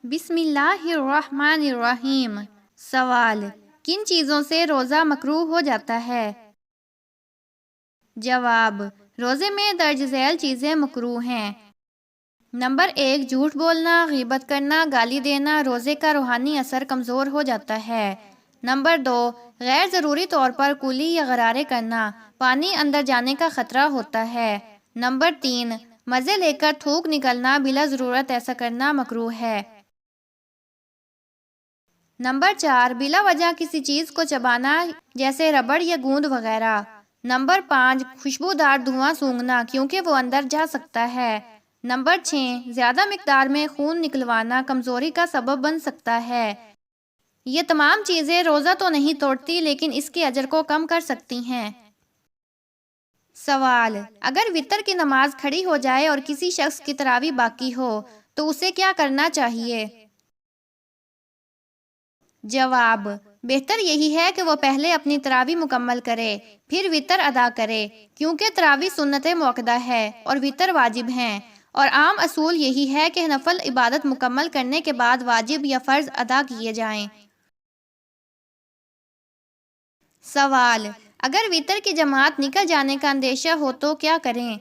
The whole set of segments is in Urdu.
بسم اللہ الرحمن الرحیم۔ سوال: کن چیزوں سے روزہ مکروہ ہو جاتا ہے؟ جواب: روزے میں درج ذیل چیزیں مکروہ ہیں۔ نمبر 1: جھوٹ بولنا، غیبت کرنا، گالی دینا۔ روزے کا روحانی اثر کمزور ہو جاتا ہے۔ نمبر 2: غیر ضروری طور پر کولی یا غرارے کرنا، پانی اندر جانے کا خطرہ ہوتا ہے۔ نمبر 3: مزے لے کر تھوک نکلنا، بلا ضرورت ایسا کرنا مکروہ ہے۔ نمبر 4: بلا وجہ کسی چیز کو چبانا، جیسے ربڑ یا گوند وغیرہ۔ نمبر 5: خوشبودار دھواں سونگھنا، کیونکہ وہ اندر جا سکتا ہے۔ نمبر 6: زیادہ مقدار میں خون نکلوانا کمزوری کا سبب بن سکتا ہے۔ یہ تمام چیزیں روزہ تو نہیں توڑتی، لیکن اس کے اجر کو کم کر سکتی ہیں۔ سوال: اگر وتر کی نماز کھڑی ہو جائے اور کسی شخص کی تراویح باقی ہو تو اسے کیا کرنا چاہیے؟ جواب: بہتر یہی ہے کہ وہ پہلے اپنی تراویح مکمل کرے، پھر وتر ادا کرے، کیونکہ تراویح سنت موقدہ ہے اور وتر واجب ہیں، اور عام اصول یہی ہے کہ نفل عبادت مکمل کرنے کے بعد واجب یا فرض ادا کیے جائیں۔ سوال: اگر وتر کی جماعت نکل جانے کا اندیشہ ہو تو کیا کریں؟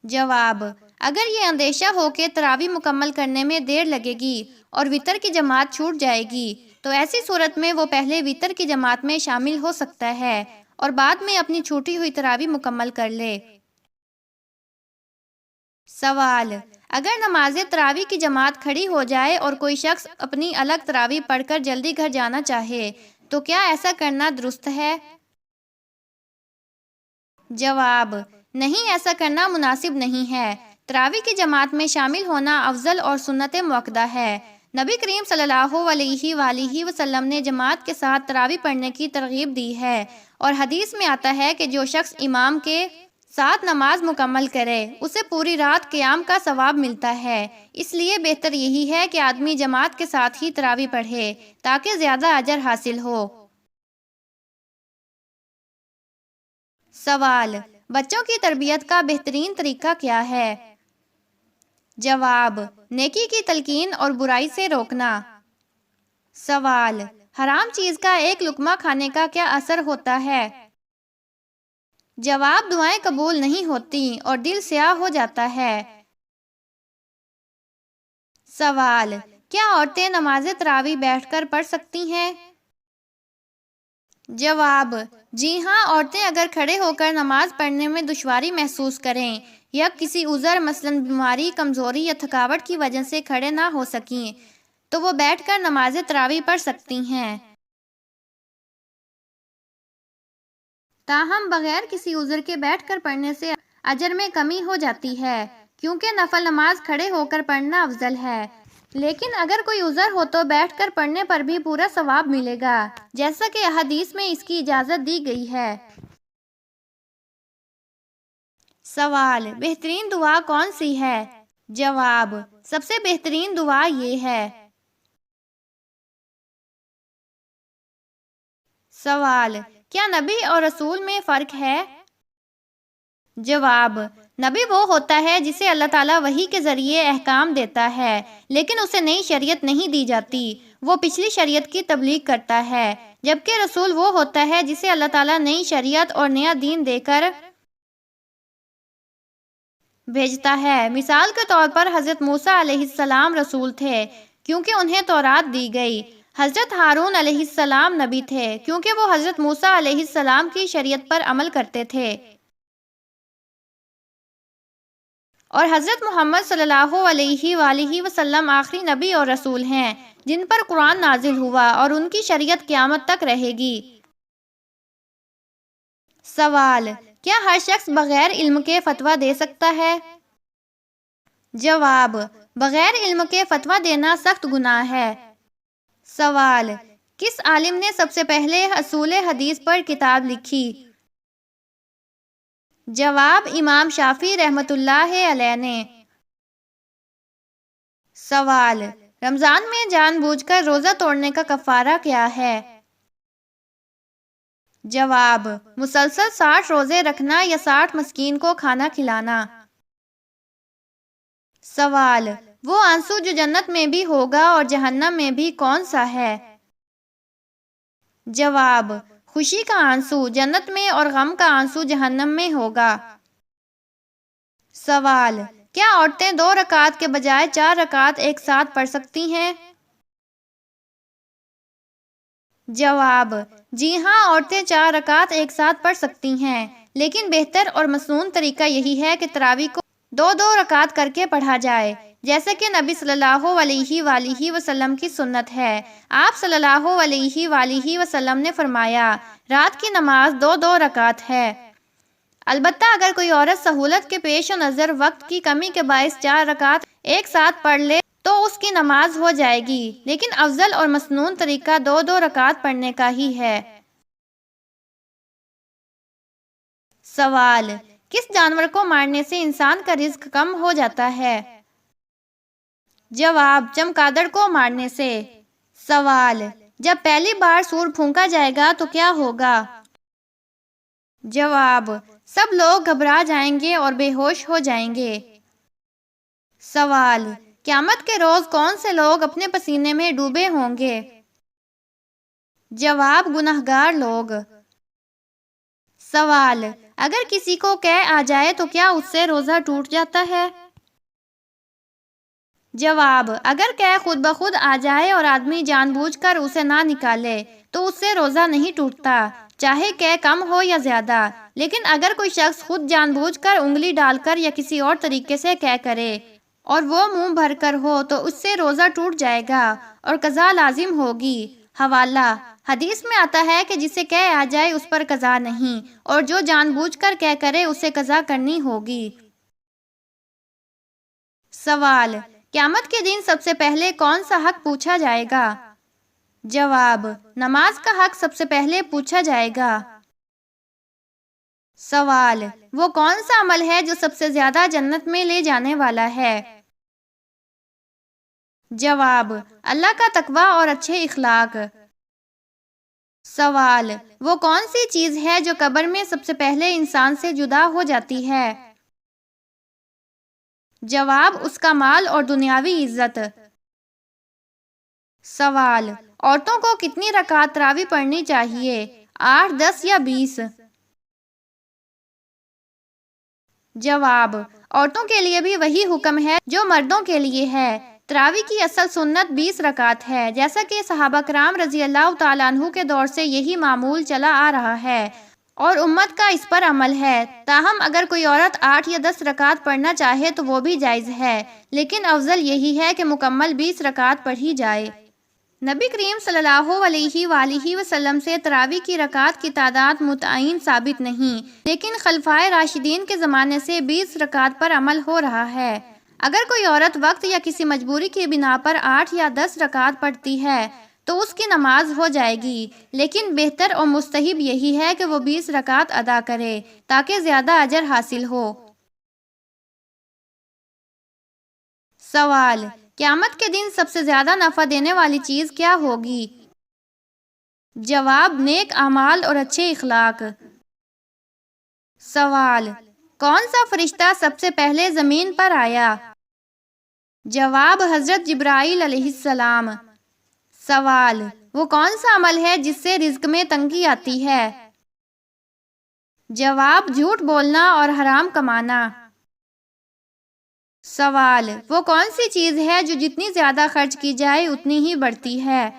جواب: اگر یہ اندیشہ ہو کہ تراویح مکمل کرنے میں دیر لگے گی اور وتر کی جماعت چھوٹ جائے گی تو ایسی صورت میں وہ پہلے وتر کی جماعت میں شامل ہو سکتا ہے اور بعد میں اپنی چھوٹی ہوئی تراویح مکمل کر لے۔ سوال: اگر نماز تراویح کی جماعت کھڑی ہو جائے اور کوئی شخص اپنی الگ تراویح پڑھ کر جلدی گھر جانا چاہے تو کیا ایسا کرنا درست ہے؟ جواب: نہیں، ایسا کرنا مناسب نہیں ہے۔ تراویح کی جماعت میں شامل ہونا افضل اور سنت موقدہ ہے۔ نبی کریم صلی اللہ علیہ وآلہ وسلم نے جماعت کے ساتھ تراویح پڑھنے کی ترغیب دی ہے، اور حدیث میں آتا ہے کہ جو شخص امام کے ساتھ نماز مکمل کرے اسے پوری رات قیام کا ثواب ملتا ہے۔ اس لیے بہتر یہی ہے کہ آدمی جماعت کے ساتھ ہی تراویح پڑھے تاکہ زیادہ اجر حاصل ہو۔ سوال: بچوں کی تربیت کا بہترین طریقہ کیا ہے؟ جواب: نیکی کی تلقین اور برائی سے روکنا۔ سوال: حرام چیز کا ایک لقمہ کھانے کا کیا اثر ہوتا ہے؟ جواب: دعائیں قبول نہیں ہوتی اور دل سیاہ ہو جاتا ہے۔ سوال: کیا عورتیں نماز تراویح بیٹھ کر پڑھ سکتی ہیں؟ جواب: جی ہاں، عورتیں اگر کھڑے ہو کر نماز پڑھنے میں دشواری محسوس کریں یا کسی عذر مثلاً بیماری، کمزوری یا تھکاوٹ کی وجہ سے کھڑے نہ ہو سکیں تو وہ بیٹھ کر نماز تراویح پڑھ سکتی ہیں۔ تاہم بغیر کسی عذر کے بیٹھ کر پڑھنے سے اجر میں کمی ہو جاتی ہے، کیونکہ نفل نماز کھڑے ہو کر پڑھنا افضل ہے، لیکن اگر کوئی عذر ہو تو بیٹھ کر پڑھنے پر بھی پورا ثواب ملے گا، جیسا کہ احادیث میں اس کی اجازت دی گئی ہے۔ سوال: بہترین دعا کون سی ہے؟ جواب: سب سے بہترین دعا یہ ہے۔ سوال: کیا نبی اور رسول میں فرق ہے؟ جواب: نبی وہ ہوتا ہے جسے اللہ تعالیٰ وحی کے ذریعے احکام دیتا ہے، لیکن اسے نئی شریعت نہیں دی جاتی، وہ پچھلی شریعت کی تبلیغ کرتا ہے، جبکہ رسول وہ ہوتا ہے جسے اللہ تعالیٰ نئی شریعت اور نیا دین دے کر بھیجتا ہے۔ مثال کے طور پر حضرت موسیٰ علیہ السلام رسول تھے کیونکہ انہیں تورات دی گئی۔ حضرت ہارون علیہ السلام نبی تھے کیونکہ وہ حضرت موسیٰ علیہ السلام کی شریعت پر عمل کرتے تھے، اور حضرت محمد صلی اللہ علیہ وآلہ وسلم آخری نبی اور رسول ہیں جن پر قرآن نازل ہوا، اور ان کی شریعت قیامت تک رہے گی۔ سوال: کیا ہر شخص بغیر علم کے فتویٰ دے سکتا ہے؟ جواب: بغیر علم کے فتویٰ دینا سخت گناہ ہے۔ سوال: کس عالم نے سب سے پہلے اصول حدیث پر کتاب لکھی؟ جواب: امام شافعی رحمۃ اللہ علیہ نے۔ سوال: رمضان میں جان بوجھ کر روزہ توڑنے کا کفارہ کیا ہے؟ جواب: مسلسل 60 روزے رکھنا یا 60 مسکین کو کھانا کھلانا۔ سوال: وہ آنسو جو جنت میں بھی ہوگا اور جہنم میں بھی کون سا ہے؟ جواب: خوشی کا آنسو جنت میں اور غم کا آنسو جہنم میں ہوگا۔ سوال: کیا عورتیں 2 رکعت کے بجائے 4 رکعت ایک ساتھ پڑھ سکتی ہیں؟ جواب: جی ہاں، عورتیں 4 رکعت ایک ساتھ پڑھ سکتی ہیں، لیکن بہتر اور مسنون طریقہ یہی ہے کہ تراویح کو 2 رکعت کر کے پڑھا جائے، جیسے کہ نبی صلی اللہ علیہ وآلہ وسلم کی سنت ہے۔ آپ صلی اللہ علیہ وآلہ وسلم نے فرمایا، رات کی نماز 2 رکعت ہے۔ البتہ اگر کوئی عورت سہولت کے پیش نظر وقت کی کمی کے باعث 4 رکعت ایک ساتھ پڑھ لے تو اس کی نماز ہو جائے گی، لیکن افضل اور مسنون طریقہ 2 رکعت پڑھنے کا ہی ہے۔ سوال: کس جانور کو مارنے سے انسان کا رزق کم ہو جاتا ہے؟ جواب: چمگادڑ کو مارنے سے۔ سوال: جب پہلی بار سور پھونکا جائے گا تو کیا ہوگا؟ جواب: سب لوگ گھبرا جائیں گے اور بے ہوش ہو جائیں گے۔ سوال: قیامت کے روز کون سے لوگ اپنے پسینے میں ڈوبے ہوں گے؟ جواب: گنہگار لوگ۔ سوال: اگر کسی کو قے آ جائے تو کیا اس سے روزہ ٹوٹ جاتا ہے؟ جواب: اگر قے خود بخود آ جائے اور آدمی جان بوجھ کر اسے نہ نکالے تو اس سے روزہ نہیں ٹوٹتا، چاہے قے کم ہو یا زیادہ۔ لیکن اگر کوئی شخص خود جان بوجھ کر انگلی ڈال کر یا کسی اور طریقے سے قے کرے اور وہ منہ بھر کر ہو تو اس سے روزہ ٹوٹ جائے گا اور قضا لازم ہوگی۔ حوالہ: حدیث میں آتا ہے کہ جسے قے آ جائے اس پر قضا نہیں، اور جو جان بوجھ کر قے کرے اسے قضا کرنی ہوگی۔ سوال: قیامت کے دن سب سے پہلے کون سا حق پوچھا جائے گا؟ جواب: نماز کا حق سب سے پہلے پوچھا جائے گا۔ سوال: وہ کون سا عمل ہے جو سب سے زیادہ جنت میں لے جانے والا ہے؟ جواب: اللہ کا تقوی اور اچھے اخلاق۔ سوال: وہ کون سی چیز ہے جو قبر میں سب سے پہلے انسان سے جدا ہو جاتی ہے؟ جواب: اس کا مال اور دنیاوی عزت۔ سوال: عورتوں کو کتنی رکعت تراویح پڑھنی چاہیے، 8، 10 یا 20؟ جواب: عورتوں کے لیے بھی وہی حکم ہے جو مردوں کے لیے ہے۔ تراویح کی اصل سنت 20 رکعت ہے، جیسا کہ صحابہ کرام رضی اللہ تعالیٰ عنہ کے دور سے یہی معمول چلا آ رہا ہے اور امت کا اس پر عمل ہے۔ تاہم اگر کوئی عورت 8 یا 10 رکعت پڑھنا چاہے تو وہ بھی جائز ہے، لیکن افضل یہی ہے کہ مکمل 20 رکعت پڑھی جائے۔ نبی کریم صلی اللہ علیہ وآلہ وسلم سے تراویح کی رکعات کی تعداد متعین ثابت نہیں، لیکن خلفائے راشدین کے زمانے سے 20 رکعت پر عمل ہو رہا ہے۔ اگر کوئی عورت وقت یا کسی مجبوری کی بنا پر 8 یا 10 رکعت پڑھتی ہے تو اس کی نماز ہو جائے گی، لیکن بہتر اور مستحب یہی ہے کہ وہ 20 رکعت ادا کرے تاکہ زیادہ اجر حاصل ہو۔ سوال: قیامت کے دن سب سے زیادہ نفع دینے والی چیز کیا ہوگی؟ جواب: نیک اعمال اور اچھے اخلاق۔ سوال: کون سا فرشتہ سب سے پہلے زمین پر آیا؟ جواب: حضرت جبرائیل علیہ السلام۔ سوال: وہ کون سا عمل ہے جس سے رزق میں تنگی آتی ہے؟ جواب: جھوٹ بولنا اور حرام کمانا۔ سوال: وہ کون سی چیز ہے جو جتنی زیادہ خرچ کی جائے اتنی ہی بڑھتی ہے؟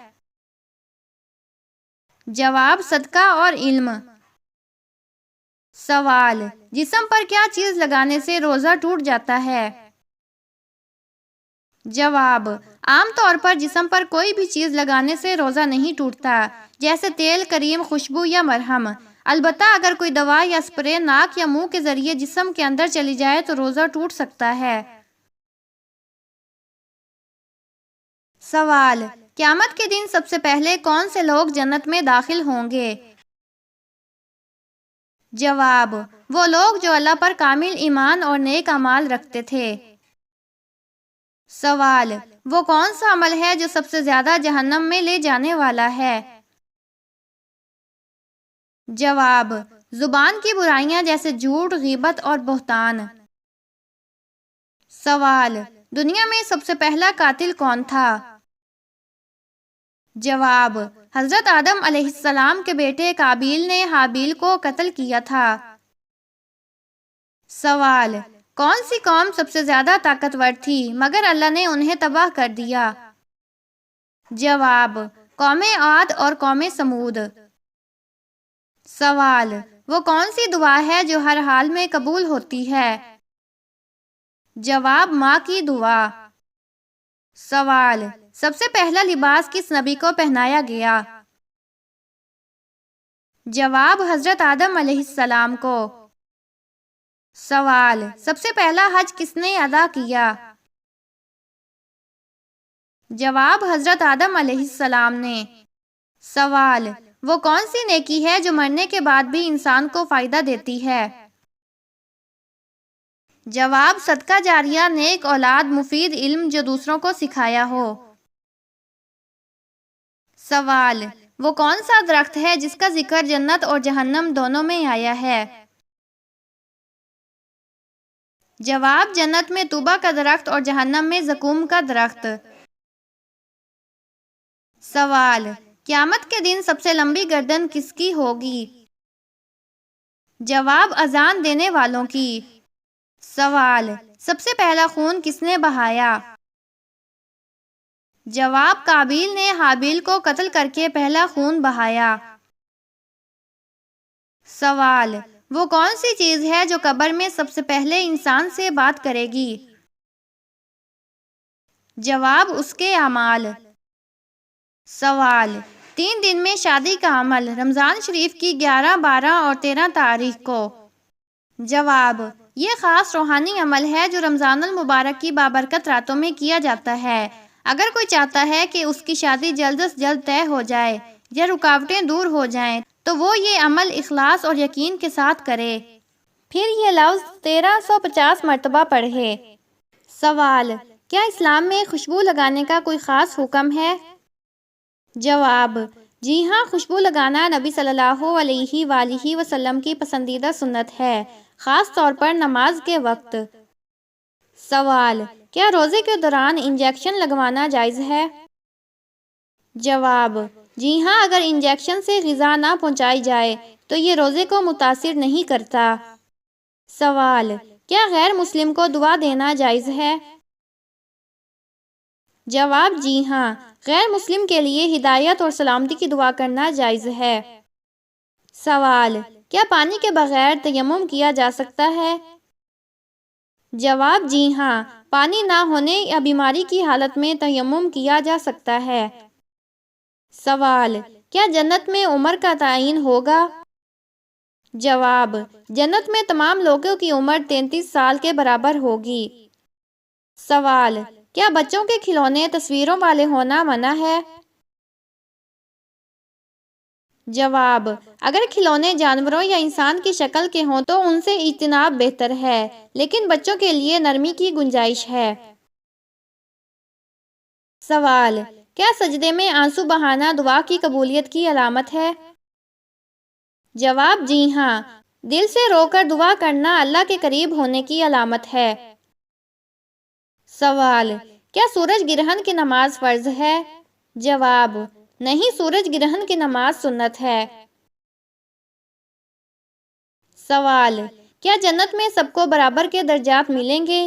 جواب: صدقہ اور علم۔ سوال: جسم پر کیا چیز لگانے سے روزہ ٹوٹ جاتا ہے؟ جواب: عام طور پر جسم پر کوئی بھی چیز لگانے سے روزہ نہیں ٹوٹتا، جیسے تیل، کریم، خوشبو یا مرہم۔ البتہ اگر کوئی دوا یا اسپرے ناک یا منہ کے ذریعے جسم کے اندر چلی جائے تو روزہ ٹوٹ سکتا ہے۔ سوال: قیامت کے دن سب سے پہلے کون سے لوگ جنت میں داخل ہوں گے؟ جواب: وہ لوگ جو اللہ پر کامل ایمان اور نیک اعمال رکھتے تھے۔ سوال: وہ کون سا عمل ہے جو سب سے زیادہ جہنم میں لے جانے والا ہے؟ جواب: زبان کی برائیاں جیسے جھوٹ، غیبت اور بہتان۔ سوال: دنیا میں سب سے پہلا قاتل کون تھا؟ جواب: حضرت آدم علیہ السلام کے بیٹے قابیل نے حابیل کو قتل کیا تھا۔ سوال: کون سی قوم سب سے زیادہ طاقتور تھی مگر اللہ نے انہیں تباہ کر دیا؟ جواب: قوم عاد اور قوم سمود۔ سوال: وہ کون سی دعا ہے جو ہر حال میں قبول ہوتی ہے؟ جواب: ماں کی دعا۔ سوال: سب سے پہلا لباس کس نبی کو پہنایا گیا؟ جواب: حضرت آدم علیہ السلام کو۔ سوال: سب سے پہلا حج کس نے ادا کیا؟ جواب: حضرت آدم علیہ السلام نے۔ سوال: وہ کون سی نیکی ہے جو مرنے کے بعد بھی انسان کو فائدہ دیتی ہے؟ جواب: صدقہ جاریہ، نیک اولاد، مفید علم جو دوسروں کو سکھایا ہو۔ سوال: وہ کون سا درخت ہے جس کا ذکر جنت اور جہنم دونوں میں آیا ہے؟ جواب: جنت میں طوبہ کا درخت اور جہنم میں زقوم کا درخت۔ سوال: قیامت کے دن سب سے لمبی گردن کس کی ہوگی؟ جواب: اذان دینے والوں کی۔ سوال: سب سے پہلا خون کس نے بہایا؟ جواب: قابیل نے حابیل کو قتل کر کے پہلا خون بہایا۔ سوال: وہ کون سی چیز ہے جو قبر میں سب سے پہلے انسان سے بات کرے گی؟ جواب: اس کے اعمال۔ سوال: 3 دن میں شادی کا عمل رمضان شریف کی 11، 12 اور 13 تاریخ کو۔ جواب: یہ خاص روحانی عمل ہے جو رمضان المبارک کی بابرکت راتوں میں کیا جاتا ہے۔ اگر کوئی چاہتا ہے کہ اس کی شادی جلد از جلد طے ہو جائے یا رکاوٹیں دور ہو جائیں تو وہ یہ عمل اخلاص اور یقین کے ساتھ کرے، پھر یہ لفظ 1350 مرتبہ پڑھے۔ سوال: کیا اسلام میں خوشبو لگانے کا کوئی خاص حکم ہے؟ جواب: جی ہاں، خوشبو لگانا نبی صلی اللہ علیہ وآلہ وسلم کی پسندیدہ سنت ہے، خاص طور پر نماز کے وقت۔ سوال: کیا روزے کے دوران انجیکشن لگوانا جائز ہے؟ جواب: جی ہاں، اگر انجیکشن سے غذا نہ پہنچائی جائے تو یہ روزے کو متاثر نہیں کرتا۔ سوال: کیا غیر مسلم کو دعا دینا جائز ہے؟ جواب: جی ہاں، غیر مسلم کے لیے ہدایت اور سلامتی کی دعا کرنا جائز ہے۔ سوال: کیا پانی کے بغیر تیمم کیا جا سکتا ہے؟ جواب: جی ہاں، پانی نہ ہونے یا بیماری کی حالت میں تیمم کیا جا سکتا ہے۔ سوال: کیا جنت میں عمر کا تعین ہوگا؟ جواب: جنت میں تمام لوگوں کی عمر 33 سال کے برابر ہوگی۔ سوال: کیا بچوں کے کھلونے تصویروں والے ہونا منع ہے؟ جواب: اگر کھلونے جانوروں یا انسان کی شکل کے ہوں تو ان سے اجتناب بہتر ہے، لیکن بچوں کے لیے نرمی کی گنجائش ہے۔ سوال: کیا سجدے میں آنسو بہانا دعا کی قبولیت کی علامت ہے؟ جواب: جی ہاں، دل سے رو کر دعا کرنا اللہ کے قریب ہونے کی علامت ہے۔ سوال: کیا سورج گرہن کی نماز فرض ہے؟ جواب: نہیں، سورج گرہن کی نماز سنت ہے۔ سوال: کیا جنت میں سب کو برابر کے درجات ملیں گے؟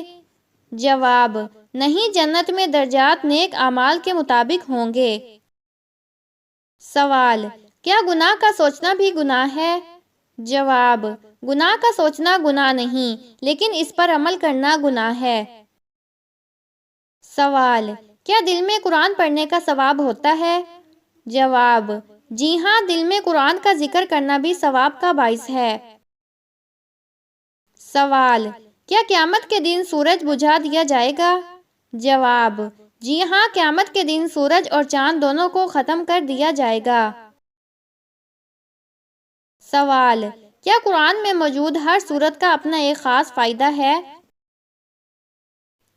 جواب: نہیں، جنت میں درجات نیک اعمال کے مطابق ہوں گے۔ سوال: کیا گناہ کا سوچنا بھی گناہ ہے؟ جواب: گناہ کا سوچنا گناہ نہیں، لیکن اس پر عمل کرنا گناہ ہے۔ سوال: کیا دل میں قرآن پڑھنے کا ثواب ہوتا ہے؟ جواب: جی ہاں، دل میں قرآن کا ذکر کرنا بھی ثواب کا باعث ہے۔ سوال: کیا قیامت کے دن سورج بجھا دیا جائے گا؟ جواب: جی ہاں، قیامت کے دن سورج اور چاند دونوں کو ختم کر دیا جائے گا۔ سوال: کیا قرآن میں موجود ہر سورت کا اپنا ایک خاص فائدہ ہے؟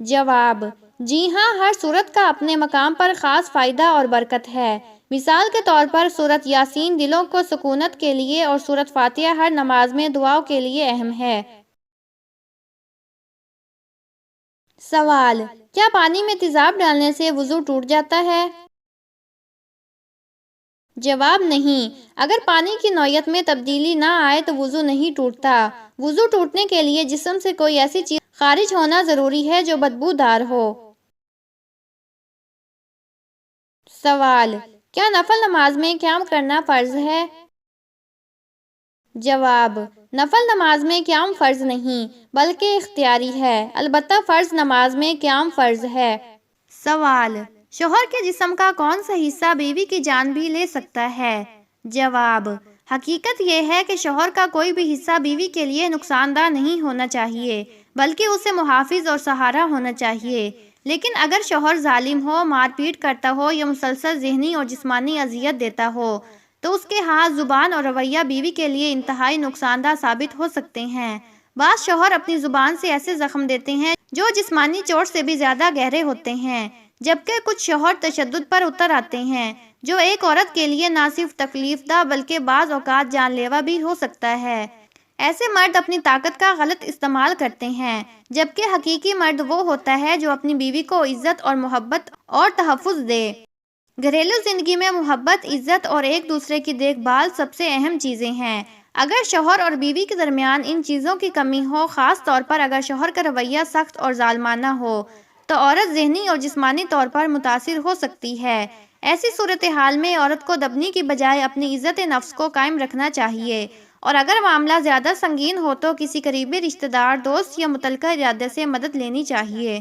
جواب: جی ہاں، ہر سورت کا اپنے مقام پر خاص فائدہ اور برکت ہے۔ مثال کے طور پر سورت یاسین دلوں کو سکونت کے لیے اور سورت فاتحہ ہر نماز میں دعاؤں کے لیے اہم ہے۔ سوال: کیا پانی میں تیزاب ڈالنے سے وضو ٹوٹ جاتا ہے؟ جواب: نہیں، اگر پانی کی نوعیت میں تبدیلی نہ آئے تو وضو نہیں ٹوٹتا۔ وضو ٹوٹنے کے لیے جسم سے کوئی ایسی چیز خارج ہونا ضروری ہے جو بدبودار ہو۔ سوال: کیا نفل نماز میں قیام کرنا فرض ہے؟ جواب: نفل نماز میں قیام فرض نہیں بلکہ اختیاری ہے، البتہ فرض نماز میں قیام فرض ہے۔ سوال: شوہر کے جسم کا کون سا حصہ بیوی کی جان بھی لے سکتا ہے؟ جواب: حقیقت یہ ہے کہ شوہر کا کوئی بھی حصہ بیوی کے لیے نقصان دہ نہیں ہونا چاہیے، بلکہ اسے محافظ اور سہارا ہونا چاہیے۔ لیکن اگر شوہر ظالم ہو، مار پیٹ کرتا ہو یا مسلسل ذہنی اور جسمانی اذیت دیتا ہو تو اس کے ہاتھ، زبان اور رویہ بیوی کے لیے انتہائی نقصان دہ ثابت ہو سکتے ہیں۔ بعض شوہر اپنی زبان سے ایسے زخم دیتے ہیں جو جسمانی چوٹ سے بھی زیادہ گہرے ہوتے ہیں، جبکہ کچھ شوہر تشدد پر اتر آتے ہیں جو ایک عورت کے لیے نہ صرف تکلیف دہ بلکہ بعض اوقات جان لیوا بھی ہو سکتا ہے۔ ایسے مرد اپنی طاقت کا غلط استعمال کرتے ہیں، جبکہ حقیقی مرد وہ ہوتا ہے جو اپنی بیوی کو عزت اور محبت اور تحفظ دے۔ گھریلو زندگی میں محبت، عزت اور ایک دوسرے کی دیکھ بھال سب سے اہم چیزیں ہیں۔ اگر شوہر اور بیوی کے درمیان ان چیزوں کی کمی ہو، خاص طور پر اگر شوہر کا رویہ سخت اور ظالمانہ ہو، تو عورت ذہنی اور جسمانی طور پر متاثر ہو سکتی ہے۔ ایسی صورتحال میں عورت کو دبنے کی بجائے اپنی عزت نفس کو قائم رکھنا چاہیے، اور اگر معاملہ زیادہ سنگین ہو تو کسی قریبی رشتہ دار، دوست یا متعلقہ ارادے سے مدد لینی چاہیے۔